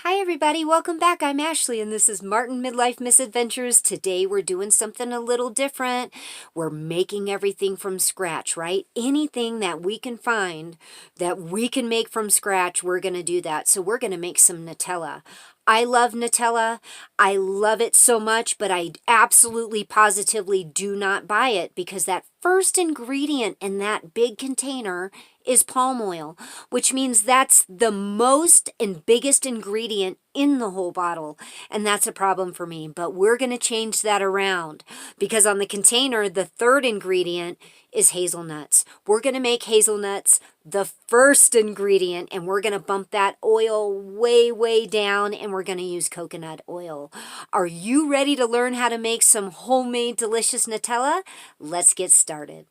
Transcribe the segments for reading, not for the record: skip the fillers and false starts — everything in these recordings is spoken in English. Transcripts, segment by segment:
Hi everybody, welcome back. I'm Ashley and this is Martin Midlife Misadventures. Today we're doing something a little different. We're making everything from scratch, right? Anything that we can find that we can make from scratch, we're going to do that. So we're going to make some Nutella. I love Nutella. I love it so much, but I absolutely positively do not buy it because that first ingredient in that big container is palm oil, which means that's the most and biggest ingredient in the whole bottle. And that's a problem for me. But we're going to change that around because on the container, the third ingredient is hazelnuts. We're going to make hazelnuts the first ingredient, and we're going to bump that oil way, way down, and we're going to use coconut oil. Are you ready to learn how to make some homemade delicious Nutella? Let's get started.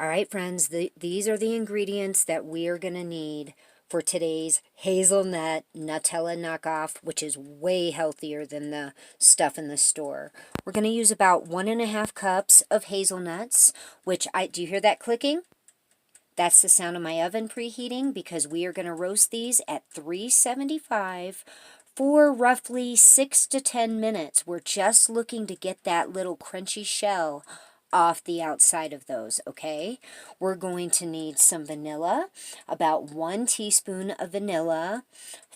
All right, friends, these are the ingredients that we are going to need for today's hazelnut Nutella knockoff, which is way healthier than the stuff in the store. We're going to use about 1.5 cups of hazelnuts, do you hear that clicking? That's the sound of my oven preheating because we are going to roast these at 375 for roughly 6 to 10 minutes. We're just looking to get that little crunchy shell off the outside of those, okay? We're going to need some vanilla, about 1 teaspoon of vanilla.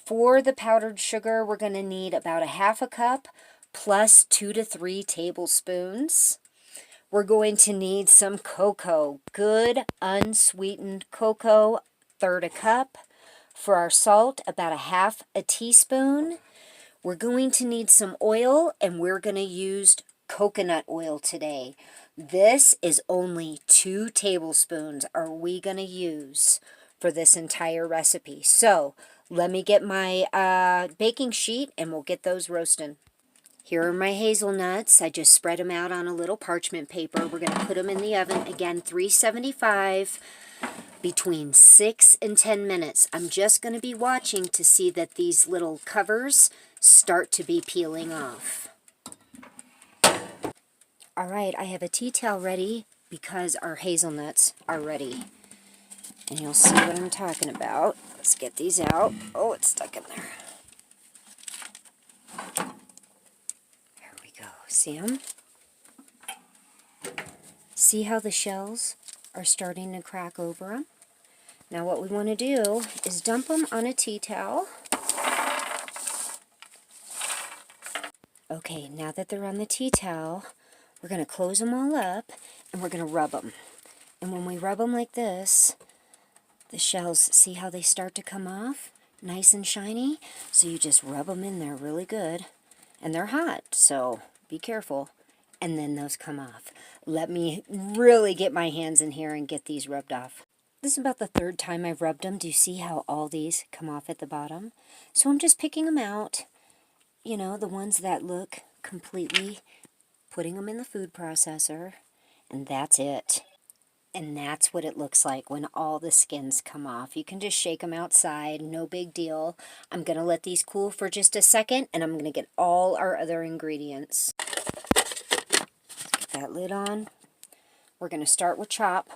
For the powdered sugar, we're going to need about 1/2 cup plus 2 to 3 tablespoons. We're going to need some cocoa, good unsweetened cocoa, 1/3 cup. For our salt, about 1/2 teaspoon. We're going to need some oil, and we're going to use coconut oil today. This is only 2 tablespoons are we going to use for this entire recipe. So let me get my baking sheet and we'll get those roasting. Here are my hazelnuts. I just spread them out on a little parchment paper. We're going to put them in the oven, again, 375, between 6 and 10 minutes. I'm just going to be watching to see that these little covers start to be peeling off. All right, I have a tea towel ready because our hazelnuts are ready. And you'll see what I'm talking about. Let's get these out. Oh, it's stuck in there. There we go. See them? See how the shells are starting to crack over them? Now what we want to do is dump them on a tea towel. Okay, now that they're on the tea towel, we're going to close them all up and we're going to rub them. And when we rub them like this, the shells, see how they start to come off? Nice and shiny. So you just rub them in there really good. And they're hot, so be careful. And then those come off. Let me really get my hands in here and get these rubbed off. This is about the 3rd time I've rubbed them. Do you see how all these come off at the bottom? So I'm just picking them out. You know, the ones that look completely, putting them in the food processor, and that's it. And that's what it looks like when all the skins come off. You can just shake them outside, no big deal. I'm going to let these cool for just a second, and I'm going to get all our other ingredients. Get that lid on. We're going to start with chop,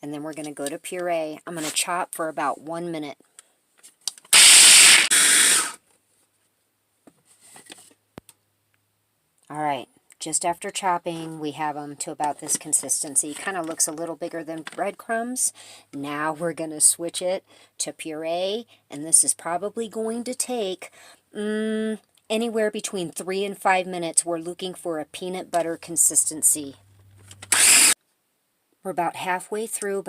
and then we're going to go to puree. I'm going to chop for about 1 minute. All right, just after chopping, we have them to about this consistency. Kind of looks a little bigger than breadcrumbs. Now we're going to switch it to puree, and this is probably going to take anywhere between 3 and 5 minutes. We're looking for a peanut butter consistency. We're about halfway through.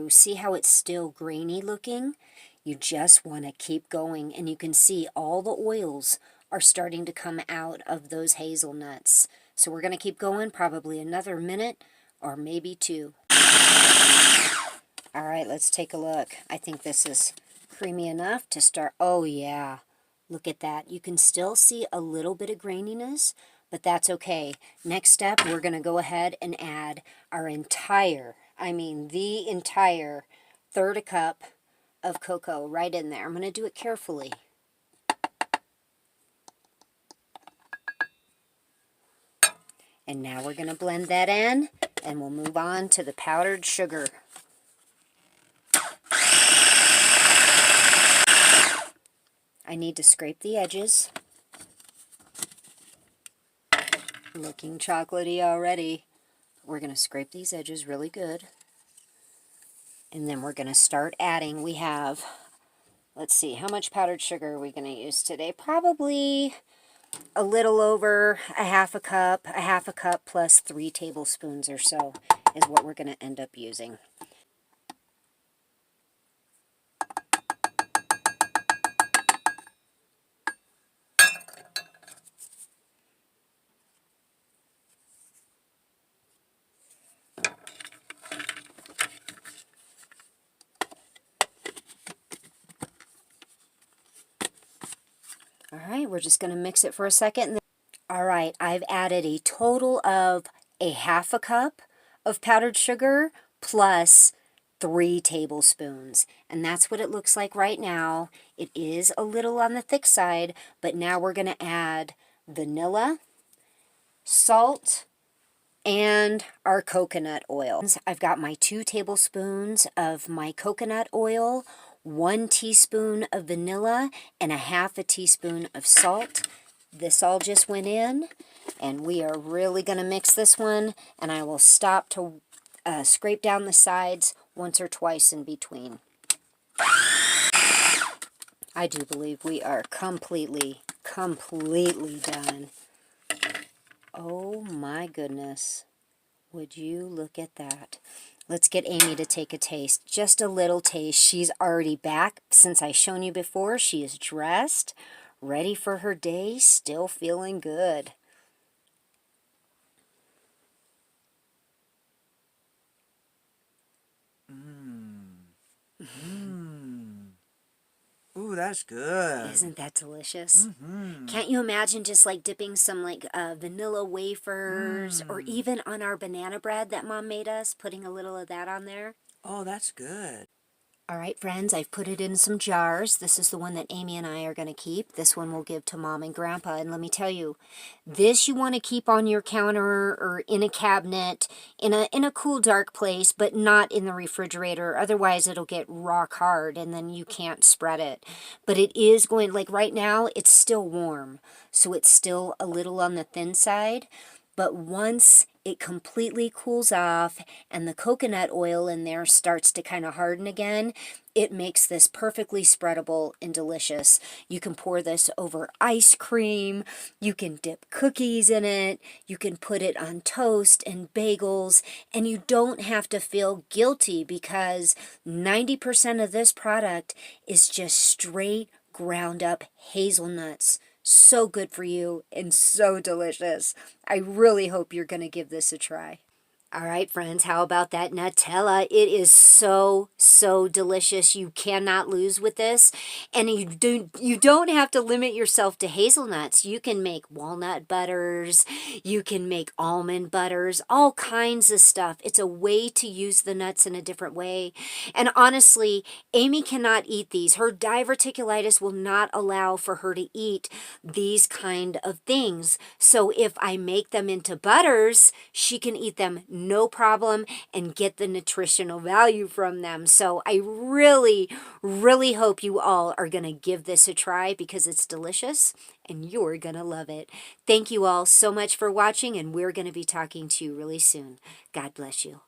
See how it's still grainy looking? You just want to keep going, and you can see all the oils are starting to come out of those hazelnuts. So we're going to keep going probably another minute or maybe 2. All right, let's take a look. I think this is creamy enough to start. Oh, yeah. Look at that. You can still see a little bit of graininess, but that's okay. Next step, we're going to go ahead and add our entire, the entire 1/3 cup of cocoa right in there. I'm going to do it carefully. And now we're going to blend that in, and we'll move on to the powdered sugar. I need to scrape the edges. Looking chocolatey already. We're going to scrape these edges really good. And then we're going to start adding. We have, let's see, how much powdered sugar are we going to use today? Probably a little over a half a cup plus 3 tablespoons or so is what we're going to end up using. All right, we're just going to mix it for a second. All right, I've added a total of a half a cup of powdered sugar plus 3 tablespoons. And that's what it looks like right now. It is a little on the thick side, but now we're going to add vanilla, salt, and our coconut oil. I've got my 2 tablespoons of my coconut oil, 1 teaspoon of vanilla, and a half a teaspoon of salt. This all just went in, and we are really going to mix this one, and I will stop to scrape down the sides once or twice in between. I do believe we are completely done. Oh my goodness. Would you look at that? Let's get Amy to take a taste. Just a little taste. She's already back. Since I've shown you before, she is dressed, ready for her day, still feeling good. Ooh, that's good. Isn't that delicious? Can't you imagine just like dipping some like vanilla wafers or even on our banana bread that Mom made us, putting a little of that on there? Oh, that's good. All right, friends, I've put it in some jars. This is the one that Amy and I are going to keep. This one we'll give to Mom and Grandpa. And let me tell you, this you want to keep on your counter or in a cabinet, in a cool, dark place, but not in the refrigerator. Otherwise, it'll get rock hard, and then you can't spread it. But it is going, like right now, it's still warm. So it's still a little on the thin side. But once it completely cools off and the coconut oil in there starts to kind of harden again, it makes this perfectly spreadable and delicious. You can pour this over ice cream, you can dip cookies in it, you can put it on toast and bagels, and you don't have to feel guilty because 90% of this product is just straight ground up hazelnuts. So good for you and so delicious. I really hope you're going to give this a try. All right, friends, how about that Nutella? It is so delicious. You cannot lose with this. And you don't have to limit yourself to hazelnuts. You can make walnut butters. You can make almond butters, all kinds of stuff. It's a way to use the nuts in a different way. And honestly, Amy cannot eat these. Her diverticulitis will not allow for her to eat these kind of things. So if I make them into butters, she can eat them no problem and get the nutritional value from them. So I really hope you all are going to give this a try because it's delicious and you're going to love it. Thank you all so much for watching, and we're going to be talking to you really soon. God bless you.